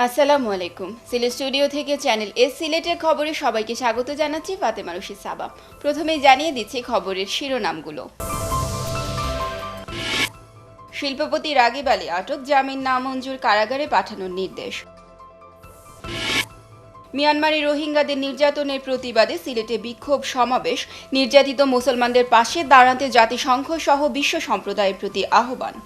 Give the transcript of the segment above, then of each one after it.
আসসালামু আলাইকুম। সিলেট স্টুডিও থেকে চ্যানেল এস সিলেটের খবরে সবাইকে স্বাগত জানাচ্ছি ফাতেমা রশিদ সাবা। প্রথমেই জানিয়ে দিচ্ছি খবরের শিরোনামগুলো। শিল্পপতি রাগিব আলী আটক, জামিন নামঞ্জুর, কারাগারে পাঠানোর নির্দেশ। মিয়ানমারে রোহিঙ্গাদের নির্যাতনের প্রতিবাদে সিলেটে বিক্ষোভ সমাবেশ, নির্যাতিত মুসলমানদের পাশে দাঁড়াতে জাতিসংঘ সহ বিশ্ব সম্প্রদায়ের প্রতি আহ্বান।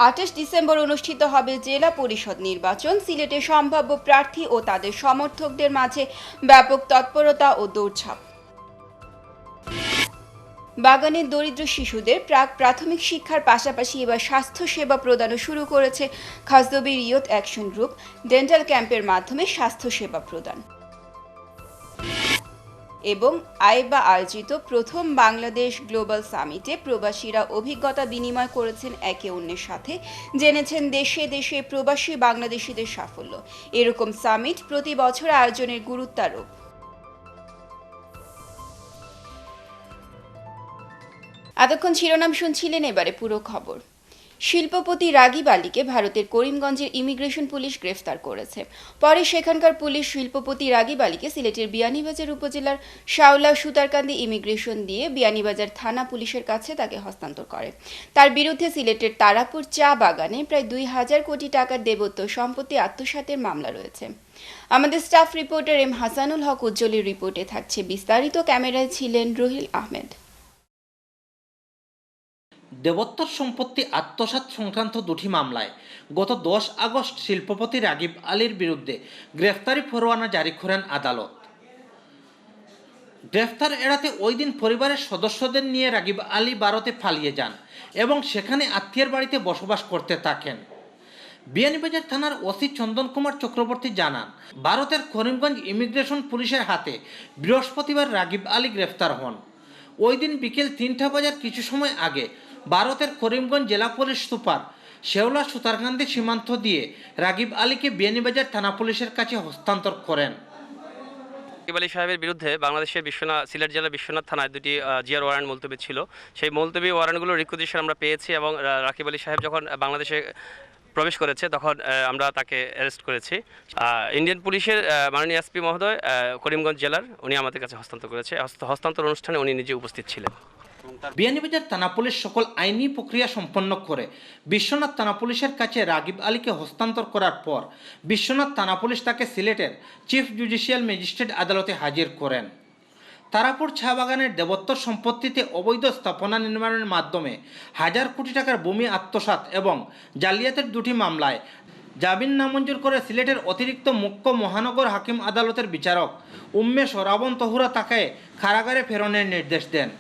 28 ডিসেম্বর অনুষ্ঠিত হবে জেলা পরিষদ নির্বাচন, সিলেটে সম্ভাব্য প্রার্থী ও তাদের সমর্থকদের মাঝে ব্যাপক তৎপরতা ও দৌড়ঝাঁপ। বাগানের দরিদ্র শিশুদের প্রাথমিক শিক্ষার পাশাপাশি এবার স্বাস্থ্য সেবা প্রদানও শুরু করেছে Khasdabir youth action group, dental ক্যাম্পের মাধ্যমে স্বাস্থ্য সেবা প্রদান। এবং আইবা আয়োজিত প্রথম বাংলাদেশ গ্লোবাল সামিটে প্রবাসীরা অভিজ্ঞতা বিনিময় করেছেন একে অন্যের সাথে, জেনেছেন দেশে দেশে প্রবাসী বাংলাদেশিদের সাফল্য। এরকম সামিট প্রতি বছর আয়োজনের গুরুত্বারোপ। এতক্ষণ শিরোনাম শুনছিলেন, এবারে পুরো খবর। শিল্পপতি রাগিব আলীকে ভারতের করিমগঞ্জের ইমিগ্রেশন পুলিশ গ্রেফতার করেছে। পরে সেখানকার পুলিশ শিল্পপতি রাগিব আলীকে সিলেটের বিয়ানীবাজার উপজেলার শাওলা সুতারকান্দি ইমিগ্রেশন দিয়ে বিয়ানীবাজার থানা পুলিশের কাছে তাকে হস্তান্তর করে। তার বিরুদ্ধে সিলেটের তারাপুর চা বাগানে প্রায় 2000 কোটি টাকার দেবত্ব সম্পত্তি আত্মসাতের মামলা রয়েছে। আমাদের স্টাফ রিপোর্টার এম হাসানুল হক উজ্জ্বলের রিপোর্টে থাকছে বিস্তারিত। ক্যামেরায় ছিলেন রুহিল আহমেদ। দেবোত্তর সম্পত্তি আত্মসাৎ সংক্রান্ত দুটি মামলায় গত 10 আগস্ট শিল্পপতি রাগিব আলীর বিরুদ্ধে গ্রেফতারি পরোয়ানা জারি করেন আদালত। গ্রেফতার এড়াতে ওই দিন পরিবারের সদস্যদের নিয়ে রাগিব আলী ভারতে পালিয়ে যান এবং সেখানে আত্মীয়ের বাড়িতে বসবাস করতে থাকেন। বিয়ানীবাজার থানার ওসি চন্দন কুমার চক্রবর্তী জানান, ভারতের করিমগঞ্জ ইমিগ্রেশন পুলিশের হাতে বৃহস্পতিবার রাগিব আলী গ্রেফতার হন। ওই দিন বিকেল 3টা বাজার কিছু সময় আগে ভারতের করিমগঞ্জ জেলা পুলিশ সুপার শেওলা সুতারকান্দি সীমান্ত দিয়ে রাগিব আলীকে বিয়ানীবাজার থানা পুলিশের কাছে হস্তান্তর করেন। রাগিব আলী সাহেবের বিরুদ্ধে বাংলাদেশের সিলেট জেলার বিশ্বনাথ থানায় দুটি জিআর ওয়ারেন্ট মুলতবি ছিল। সেই মুলতবি ওয়ারেন্টগুলোর রিকুইজিশন আমরা পেয়েছি এবং রাগিব আলী সাহেব যখন বাংলাদেশে প্রবেশ করেছে তখন আমরা তাকে অ্যারেস্ট করেছি। ইন্ডিয়ান পুলিশের মাননীয় এসপি মহোদয় করিমগঞ্জ জেলার উনি আমাদের কাছে হস্তান্তর করেছে। হস্তান্তর অনুষ্ঠানে উনি নিজে উপস্থিত ছিলেন। বিয়ানীবাজার থানা পুলিশ সকল আইনি প্রক্রিয়া সম্পন্ন করে বিশ্বনাথ থানা পুলিশের কাছে রাগিব আলীকে হস্তান্তর করার পর বিশ্বনাথ থানা পুলিশ তাকে সিলেটের চিফ জুডিশিয়াল ম্যাজিস্ট্রেট আদালতে হাজির করেন। তারাপুর চা বাগানের দেবোত্তর সম্পত্তিতে অবৈধ স্থাপনা নির্মাণের মাধ্যমে 1000 কোটি টাকার ভূমি আত্মসাৎ এবং জালিয়াতের দুটি মামলায় জামিন নামঞ্জুর করে সিলেটের অতিরিক্ত মুখ্য মহানগর হাকিম আদালতের বিচারক উম্মেশ রাবণ তহুরা তাকে কারাগারে প্রেরণের নির্দেশ দেন।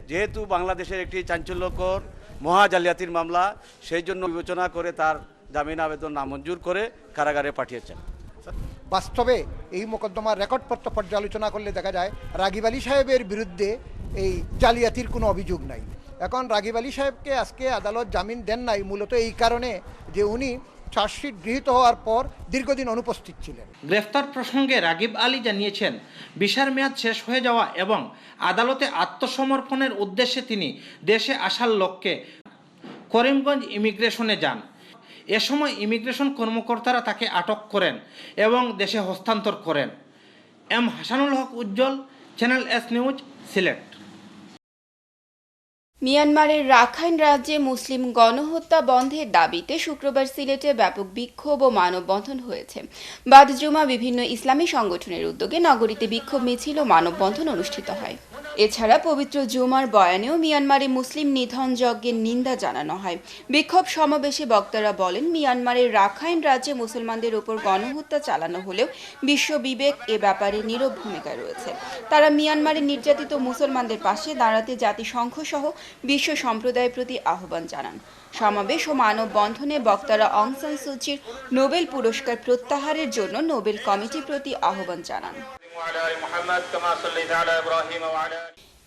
যেহেতু বাংলাদেশের একটি চাঞ্চল্যকর মহা জালিয়াতির মামলা, সেই জন্য বিবেচনা করে তার জামিন আবেদন নামঞ্জুর করে কারাগারে পাঠিয়েছেন। বাস্তবে এই মোকদ্দমার রেকর্ডপত্র পর্যালোচনা করলে দেখা যায় রাগিব আলী সাহেবের বিরুদ্ধে এই জালিয়াতির কোনো অভিযোগ নাই। এখন রাগিব আলী সাহেবকে আজকে আদালত জামিন দেন নাই মূলত এই কারণে যে উনি চার্জশিট গৃহীত হওয়ার পর দীর্ঘদিন অনুপস্থিত ছিলেন। গ্রেফতার প্রসঙ্গে রাগিব আলী জানিয়েছেন, ভিসার মেয়াদ শেষ হয়ে যাওয়া এবং আদালতে আত্মসমর্পণের উদ্দেশ্যে তিনি দেশে আসার লক্ষ্যে করিমগঞ্জ ইমিগ্রেশনে যান। এ সময় ইমিগ্রেশন কর্মকর্তারা তাকে আটক করেন এবং দেশে হস্তান্তর করেন। এম হাসানুল হক উজ্জ্বল, চ্যানেল এস নিউজ, সিলেট। মিয়ানমারের রাখাইন রাজ্যে মুসলিম গণহত্যা বন্ধের দাবিতে শুক্রবার সিলেটে ব্যাপক বিক্ষোভ ও মানববন্ধন হয়েছে। বাদ জুমা বিভিন্ন ইসলামী সংগঠনের উদ্যোগে নগরীতে বিক্ষোভ মিছিল ও মানববন্ধন অনুষ্ঠিত হয়। এছাড়া পবিত্র জুমার বয়ানেও মিয়ানমারে মুসলিম নিধন যজ্ঞের নিন্দা জানানো হয়। বিক্ষোভ সমাবেশে বক্তারা বলেন, মিয়ানমারের রাখাইন রাজ্যে মুসলমানদের উপর গণহত্যা চালানো হলেও বিশ্ব বিবেক এ ব্যাপারে নীরব ভূমিকায় রয়েছে। তারা মিয়ানমারের নির্যাতিত মুসলমানদের পাশে দাঁড়াতে জাতিসংঘ সহ বিশ্ব সম্প্রদায়ের প্রতি আহ্বান জানান। সমাবেশ ও মানববন্ধনে বক্তারা অং সান সুচির নোবেল পুরস্কার প্রত্যাহারের জন্য নোবেল কমিটির প্রতি আহ্বান জানান।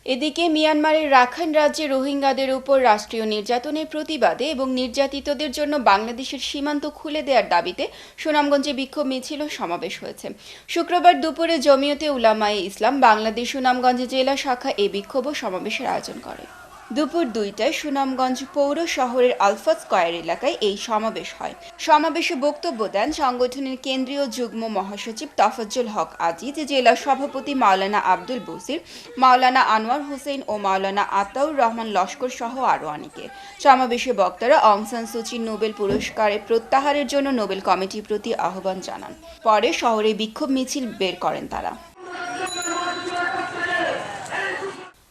এদিকে মিয়ানমারের রাখাইন রাজ্যে রোহিঙ্গাদের উপর রাষ্ট্রীয় নির্যাতনের প্রতিবাদে এবং নির্যাতিতদের জন্য বাংলাদেশের সীমান্ত খুলে দেওয়ার দাবিতে সুনামগঞ্জে বিক্ষোভ মিছিল ও সমাবেশ হয়েছে। শুক্রবার দুপুরে জমিয়তে উলামায়ে ইসলাম বাংলাদেশ সুনামগঞ্জ জেলা শাখা এই বিক্ষোভ ও সমাবেশের আয়োজন করে। দুপুর 2টায় সুনামগঞ্জ পৌর শহরের আলফা স্কয়ার এলাকায় এই সমাবেশ হয়। সমাবেশে বক্তব্য দেন সংগঠনের কেন্দ্রীয় যুগ্ম মহাসচিব তফাজ্জল হক আজিজ, জেলা সভাপতি মাওলানা আব্দুল বসির, মাওলানা আনোয়ার হোসেন ও মাওলানা আতাউর রহমান লস্কর সহ আরও অনেকে। সমাবেশে বক্তারা অং সান সুচির নোবেল পুরস্কারে প্রত্যাহারের জন্য নোবেল কমিটির প্রতি আহ্বান জানান। পরে শহরে বিক্ষোভ মিছিল বের করেন তারা।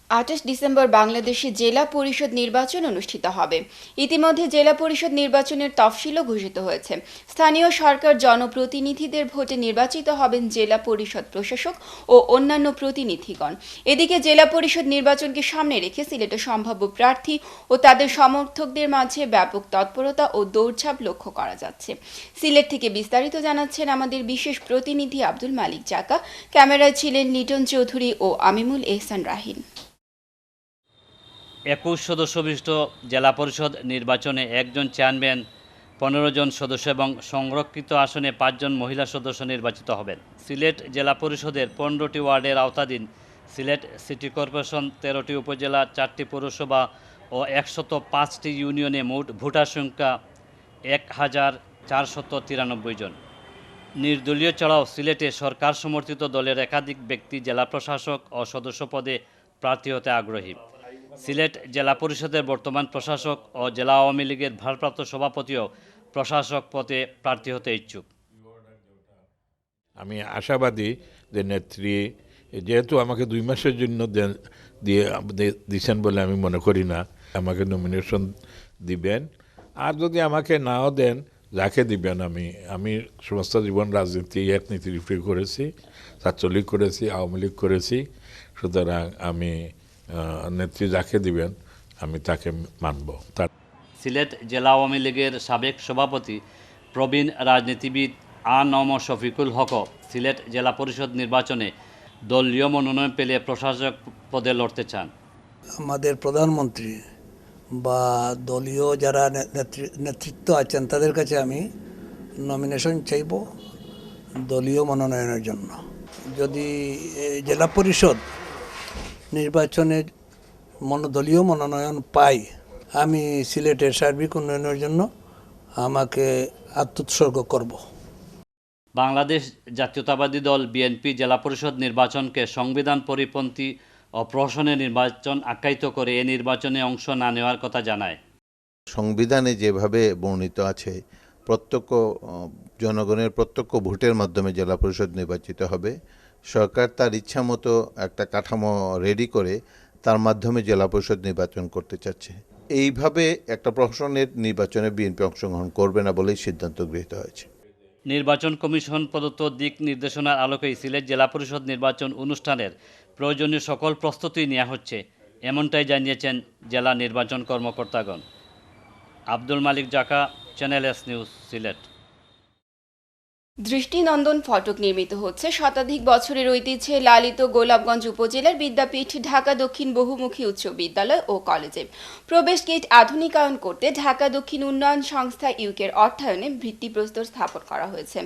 28 ডিসেম্বর বাংলাদেশে জেলা পরিষদ নির্বাচন অনুষ্ঠিত হবে। ইতিমধ্যে জেলা পরিষদ নির্বাচনের তফসিলও ঘোষিত হয়েছে। স্থানীয় সরকার জনপ্রতিনিধিদের ভোটে নির্বাচিত হবেন জেলা পরিষদ প্রশাসক ও অন্যান্য প্রতিনিধিগণ। এদিকে জেলা পরিষদ নির্বাচনকে সামনে রেখে সিলেটে সম্ভাব্য প্রার্থী ও তাদের সমর্থকদের মাঝে ব্যাপক তৎপরতা ও দৌড়ঝাঁপ লক্ষ্য করা যাচ্ছে। সিলেট থেকে বিস্তারিত জানাচ্ছেন আমাদের বিশেষ প্রতিনিধি আব্দুল মালিক জাকা। ক্যামেরায় ছিলেন লিটন চৌধুরী ও আমিমুল এহসান রাহিন। 21 সদস্য বিশিষ্ট জেলা পরিষদ নির্বাচনে 1 জন চেয়ারম্যান, 15 জন সদস্য এবং সংরক্ষিত আসনে 5 জন মহিলা সদস্য নির্বাচিত হবেন। সিলেট জেলা পরিষদের 15টি ওয়ার্ডের আওতাধীন সিলেট সিটি কর্পোরেশন 13টি উপজেলা, 4টি পৌরসভা ও 105টি ইউনিয়নে মোট ভোটার সংখ্যা 1493 জন। নির্দলীয় ছাড়াও সিলেটে সরকার সমর্থিত দলের একাধিক ব্যক্তি জেলা প্রশাসক ও সদস্য পদে প্রার্থী হতে আগ্রহী। সিলেট জেলা পরিষদের বর্তমান প্রশাসক ও জেলা আওয়ামী লীগের ভারপ্রাপ্ত সভাপতিও প্রশাসক পদে প্রার্থী হতে ইচ্ছুক। আমি আশাবাদী যে নেত্রী যেহেতু আমাকে 2 মাসের জন্য দিয়েছেন বলে আমি মনে করি না, আমাকে নমিনেশন দিবেন। আর যদি আমাকে নাও দেন, যাকে দিবেন, আমি সমস্ত জীবন রাজনীতি এক নীতির উপরে করেছি, ছাত্রলীগ করেছি, আওয়ামী লীগ করেছি। সুতরাং আমি নেত্রী যাকে দিবেন আমি তাকে মানব। সিলেট জেলা আওয়ামী লীগের সাবেক সভাপতি প্রবীণ রাজনীতিবিদ আ.ন.ম শফিকুল হক সিলেট জেলা পরিষদ নির্বাচনে দলীয় মনোনয়ন পেলে প্রশাসক পদে লড়তে চান। আমাদের প্রধানমন্ত্রী বা দলীয় যারা নেতৃত্ব আছেন তাদের কাছে আমি নমিনেশন চাইব দলীয় মনোনয়নের জন্য। যদি জেলা পরিষদ নির্বাচনে দলীয় মনোনয়ন পাই, আমি সিলেটের সার্বিক উন্নয়নের জন্য আমাকে আত্মোৎসর্গ করব। বাংলাদেশ জাতীয়তাবাদী দল বিএনপি জেলা পরিষদ নির্বাচনকে সংবিধান পরিপন্থী ও প্রহসনের নির্বাচন আখ্যায়িত করে এ নির্বাচনে অংশ না নেওয়ার কথা জানায়। সংবিধানে যেভাবে বর্ণিত আছে, প্রত্যক্ষ জনগণের প্রত্যক্ষ ভোটের মাধ্যমে জেলা পরিষদ নির্বাচিত হবে। সরকার তার ইচ্ছা মতো একটা কাঠামো রেডি করে তার মাধ্যমে জেলা পরিষদ নির্বাচন করতে চাচ্ছে। এইভাবে একটা প্রহসনের নির্বাচনে বিএনপি অংশগ্রহণ করবে না বলেই সিদ্ধান্ত গৃহীত হয়েছে। নির্বাচন কমিশন প্রদত্ত দিক নির্দেশনার আলোকেই সিলেট জেলা পরিষদ নির্বাচন অনুষ্ঠানের প্রয়োজনীয় সকল প্রস্তুতি নেওয়া হচ্ছে, এমনটাই জানিয়েছেন জেলা নির্বাচন কর্মকর্তাগণ। আব্দুল মালিক জাকা, চ্যানেল এস নিউজ, সিলেট। দৃষ্টিনন্দন ফটক নির্মিত হচ্ছে শতাধিক বছরের ঐতিহ্যে লালিত গোলাপগঞ্জ উপজেলার বিদ্যাপীঠ ঢাকা দক্ষিণ বহুমুখী উচ্চ বিদ্যালয় ও কলেজে। প্রবেশ গেট আধুনিকায়ন করতে ঢাকা দক্ষিণ উন্নয়ন সংস্থা ইউকের অর্থায়নে ভিত্তিপ্রস্তর স্থাপন করা হয়েছে।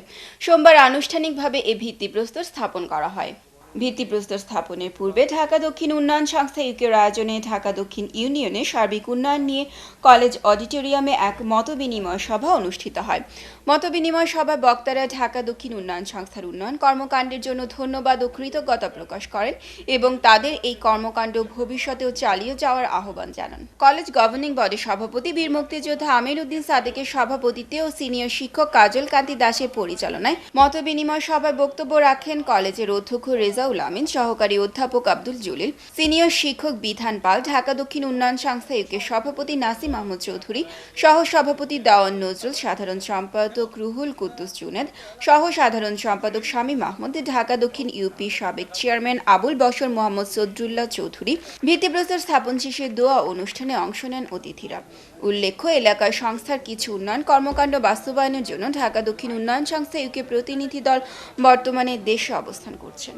সোমবার আনুষ্ঠানিকভাবে এ ভিত্তিপ্রস্তর স্থাপন করা হয়। ভিত্তিপ্রস্তর স্থাপনের পূর্বে ঢাকা দক্ষিণ উন্নয়ন সংস্থা ইউকের আয়োজনে ঢাকা দক্ষিণ ইউনিয়নে সার্বিক উন্নয়ন নিয়ে কলেজ অডিটোরিয়ামে এক মতবিনিময় সভা অনুষ্ঠিত হয়। মতবিনিময় সভায় বক্তারা ঢাকা দক্ষিণ উন্নয়ন সংস্থার উন্নয়ন কর্মকাণ্ডের জন্য ধন্যবাদ ও কৃতজ্ঞতা প্রকাশ করেন এবং তাদের এই কর্মকাণ্ড ভবিষ্যতেও চালিয়ে যাওয়ার আহ্বান জানান। কলেজ গভর্নিং বডির সভাপতি বীর মুক্তিযোদ্ধা আমির উদ্দিন সাদেকের সভাপতিত্বে ও সিনিয়র শিক্ষক কাজল কান্তি দাসের পরিচালনায় মতবিনিময় সভায় বক্তব্য রাখেন কলেজের অধ্যক্ষ রেজাউল আমিন, সহকারী অধ্যাপক আব্দুল জলিল, সিনিয়র শিক্ষক বিধান পাল, ঢাকা দক্ষিণ উন্নয়ন সংস্থা ইউকের সভাপতি নাসিম আহমদ চৌধুরী, সহ সভাপতি দাওয়ান নজরুল, সাধারণ সম্পাদক রুহুল কুদ্দুস জুনেদ, সহ সাধারণ সম্পাদক শামীম আহমদ, ঢাকা দক্ষিণ ইউপি সাবেক চেয়ারম্যান আবুল বশর মোহাম্মদ সদরুল্লাহ চৌধুরী। ভিত্তিপ্রস্তর স্থাপন শেষে দোয়া অনুষ্ঠানে অংশ নেন অতিথিরা। উল্লেখ্য, এলাকার সংস্থার কিছু উন্নয়ন কর্মকাণ্ড বাস্তবায়নের জন্য ঢাকা দক্ষিণ উন্নয়ন সংস্থা ইউকে প্রতিনিধি দল বর্তমানে দেশে অবস্থান করছেন।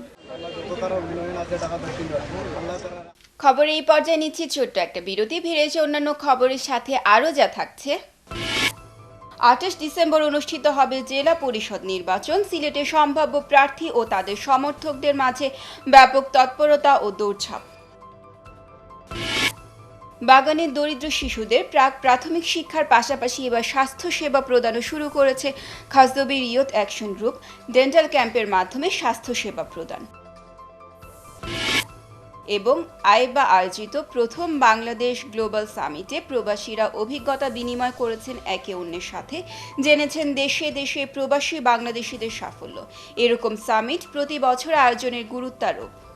খবরে এই পর্যায়ে নিচ্ছি ছোট্ট একটা বিরতি। ফিরেছে অন্যান্য খবরের সাথে আরও যা থাকছে। 28 ডিসেম্বর অনুষ্ঠিত হবে জেলা পরিষদ নির্বাচন। সিলেটে সম্ভাব্য প্রার্থী ও তাদের সমর্থকদের মাঝে ব্যাপক তৎপরতা ও দৌড়ঝাঁপ। বাগানের দরিদ্র শিশুদের প্রাথমিক শিক্ষার পাশাপাশি এবার স্বাস্থ্য সেবা প্রদানও শুরু করেছে খাসদবি রিয়ত অ্যাকশন গ্রুপ ডেন্টাল ক্যাম্পের মাধ্যমে স্বাস্থ্য সেবা প্রদান। এবং আইবা আয়োজিত প্রথম বাংলাদেশ গ্লোবাল সামিটে প্রবাসীরা অভিজ্ঞতা বিনিময় করেছেন একে অন্যের সাথে, জেনেছেন দেশে দেশে প্রবাসী বাংলাদেশিদের সাফল্য। এরকম সামিট প্রতি বছর আয়োজনের গুরুত্বারোপ।